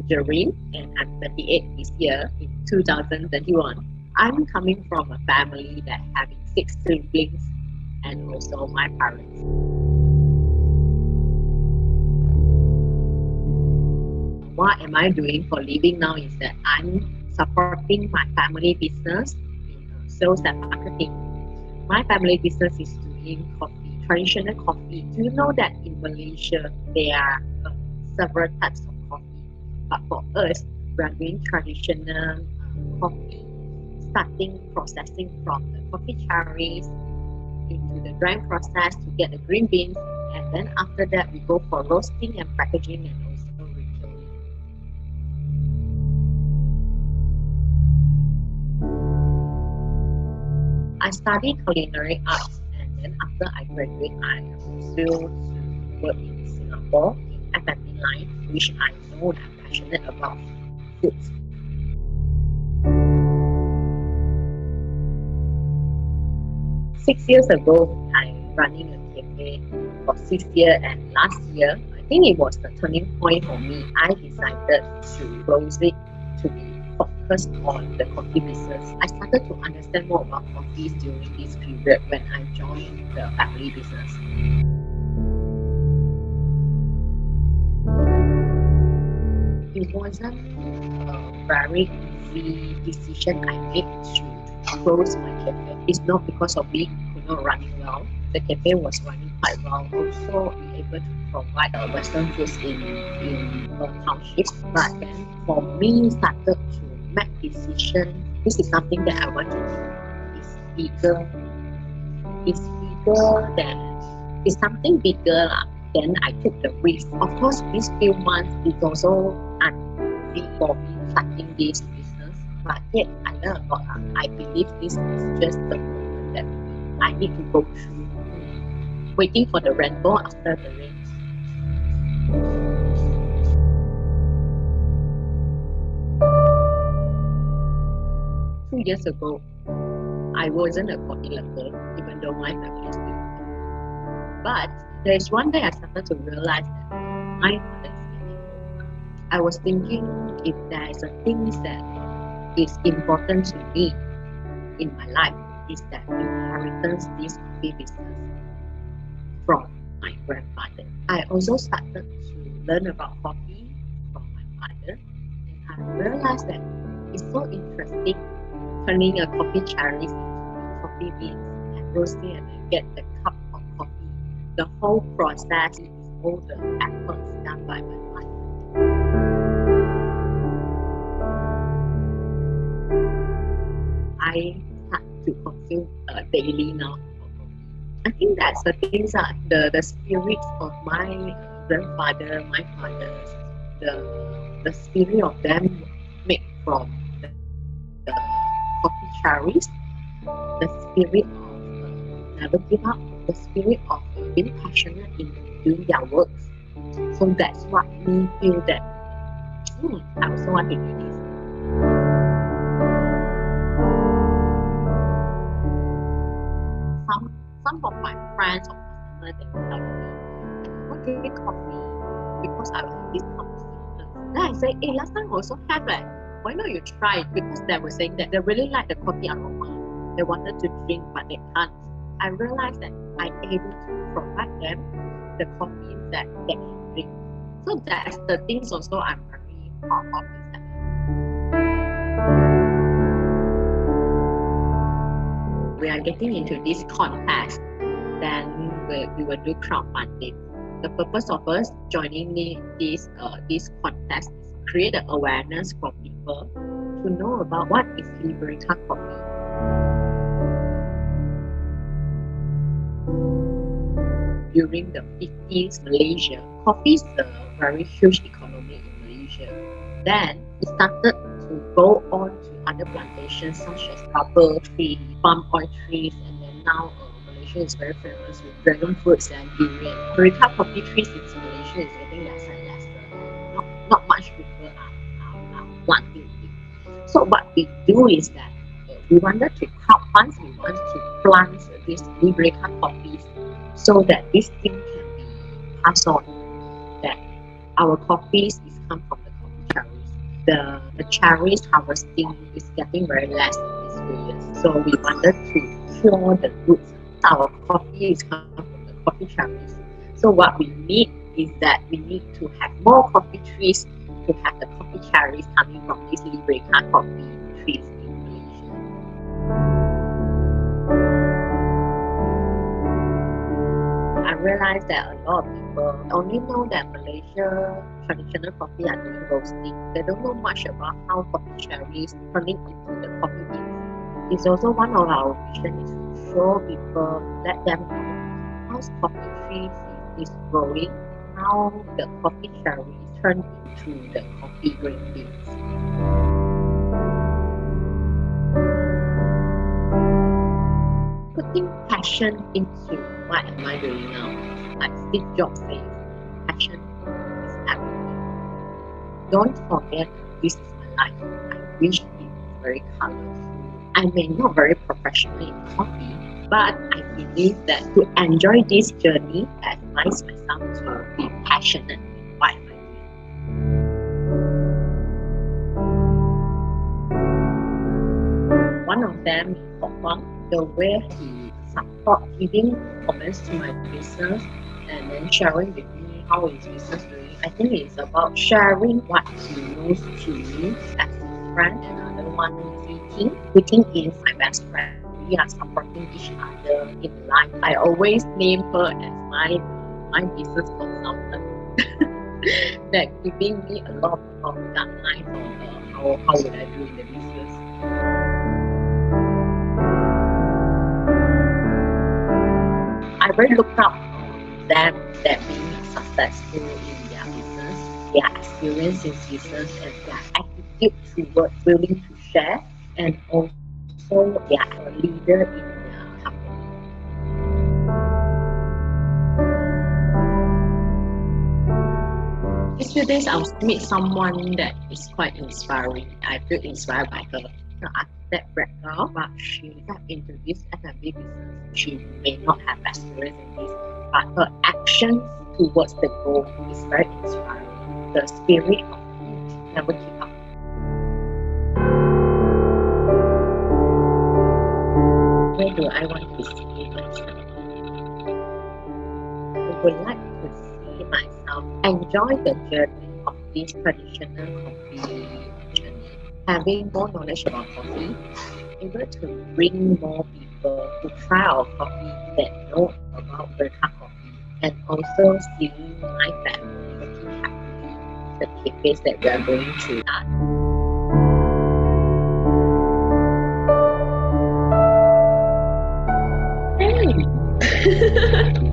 Jerrine, and I'm 38 this year in 2021. I'm coming from a family that having 6 siblings and also my parents. What am I doing for living now is that I'm supporting my family business in sales and marketing. My family business is doing coffee, traditional coffee. Do you know that in Malaysia there are several types of coffee? But for us, we are doing traditional coffee, starting processing from the coffee cherries into the drying process to get the green beans, and then after that we go for roasting and packaging and also retailing. I studied Culinary Arts, and then after I graduate, I pursued to work in Singapore in F&B line, which I know I'm passionate about food. Six years ago, I'm running a cafe for 6 years, and last year, I think it was the turning point for me. I decided to close it to be focused on the coffee business. I started to understand more about coffees during this period when I joined the family business. It wasn't a very easy decision I made to close my cafe. It's not because of me not running well. The cafe was running quite well. Also, we able to provide Western foods in townships. But then, for me, started to make decision. This is something that I want to do. It's bigger. It's bigger than. It's something bigger. Then I took the risk. Of course, these few months it's also uneasy for me starting this business. But yet, I learned a lot. I believe this is just the moment that I need to go through. Waiting for the rainbow after the rain. 2 years ago, I wasn't a coffee lover, even though my family is doing coffee. But there is one day I started to realize that my mother is getting old. I was thinking if there is a thing that is important to me in my life is that inheritance this coffee business from my grandfather. I also started to learn about coffee from my father, and I realized that it's so interesting turning a coffee cherries into coffee beans and roasting and then get the cup of coffee. The whole process is all the efforts done by my father. I start to consume daily now. I think that's the things that the spirits of my grandfather, my father, the spirit of them made from the coffee cherries, the spirit of never give up, the spirit of being passionate in doing their works. So that's what me feel that I also want to do this. Some of my friends or customers, they will tell me, I want to drink coffee because I will have this cup of sweetness. Then I say, hey, last time I also have why not you try it? Because they were saying that they really like the coffee aroma. They wanted to drink, but they can't. I realized that I'm able to provide them the coffee that they can drink. So that's the things also I'm very proud of. We are getting into this contest, then we will do crowdfunding. The purpose of us joining this contest is create an awareness for people to know about what is Liberica Coffee. During the 50s, Malaysia, coffee is a very huge economy in Malaysia. Then it started to go on to other plantations such as rubber tree, palm oil trees, and then now Malaysia is very famous with dragon fruits and durian. Liberica coffee trees in Malaysia is getting lesser and lesser. Not much people are planting it. So what we do is that we wanted to crowdfund, we want to plant these Liberica coffees so that this thing can be passed on. That our coffees is come from the coffee cherries. the cherries harvesting is getting very less in these few years. So we wanted to cure the roots. Our coffee is come from the coffee cherries. So what we need is that we need to have more coffee trees to have the coffee cherries coming from these Liberica coffee trees in Malaysia. I realized that a lot of people only know that Malaysia traditional coffee are doing roasting. They don't know much about how coffee cherries turning into the coffee beans. It's also one of our vision is to show people, let them know how coffee trees is growing, how the coffee cherries turn into the coffee green beans. Putting passion into what am I doing now? Like Steve Jobs says, passion is everything. Don't forget, this is my life. I wish it was very colorful. I may not very professional in coffee, but I believe that to enjoy this journey, I advise myself to be passionate in what am I doing. One of them is Hong, the way he support giving comments to my business and then sharing with me how his business doing. I think it's about sharing what he knows to me as a friend. Another one is Eating. Eating is my best friend. We are supporting each other in life. I always name her as my business consultant. That giving me a lot of guidelines on how would I do in the business. I very look up on them that being successful in their business, their experience in business, and their attitude towards willing to share, and also they are a leader in their company. These few days I'll meet someone that is quite inspiring. I feel inspired by her. Her architect background, but she got into this F&B business. She may not have experience in this, but her actions towards the goal is very inspiring. The spirit of it never give up. Where do I want to see myself? I would like to see myself enjoy the journey of this traditional coffee journey, having more knowledge about coffee, able to bring more people to try our coffee that know about Liberica Coffee, and also seeing my family working happily the cafes that we are going to start. Hey!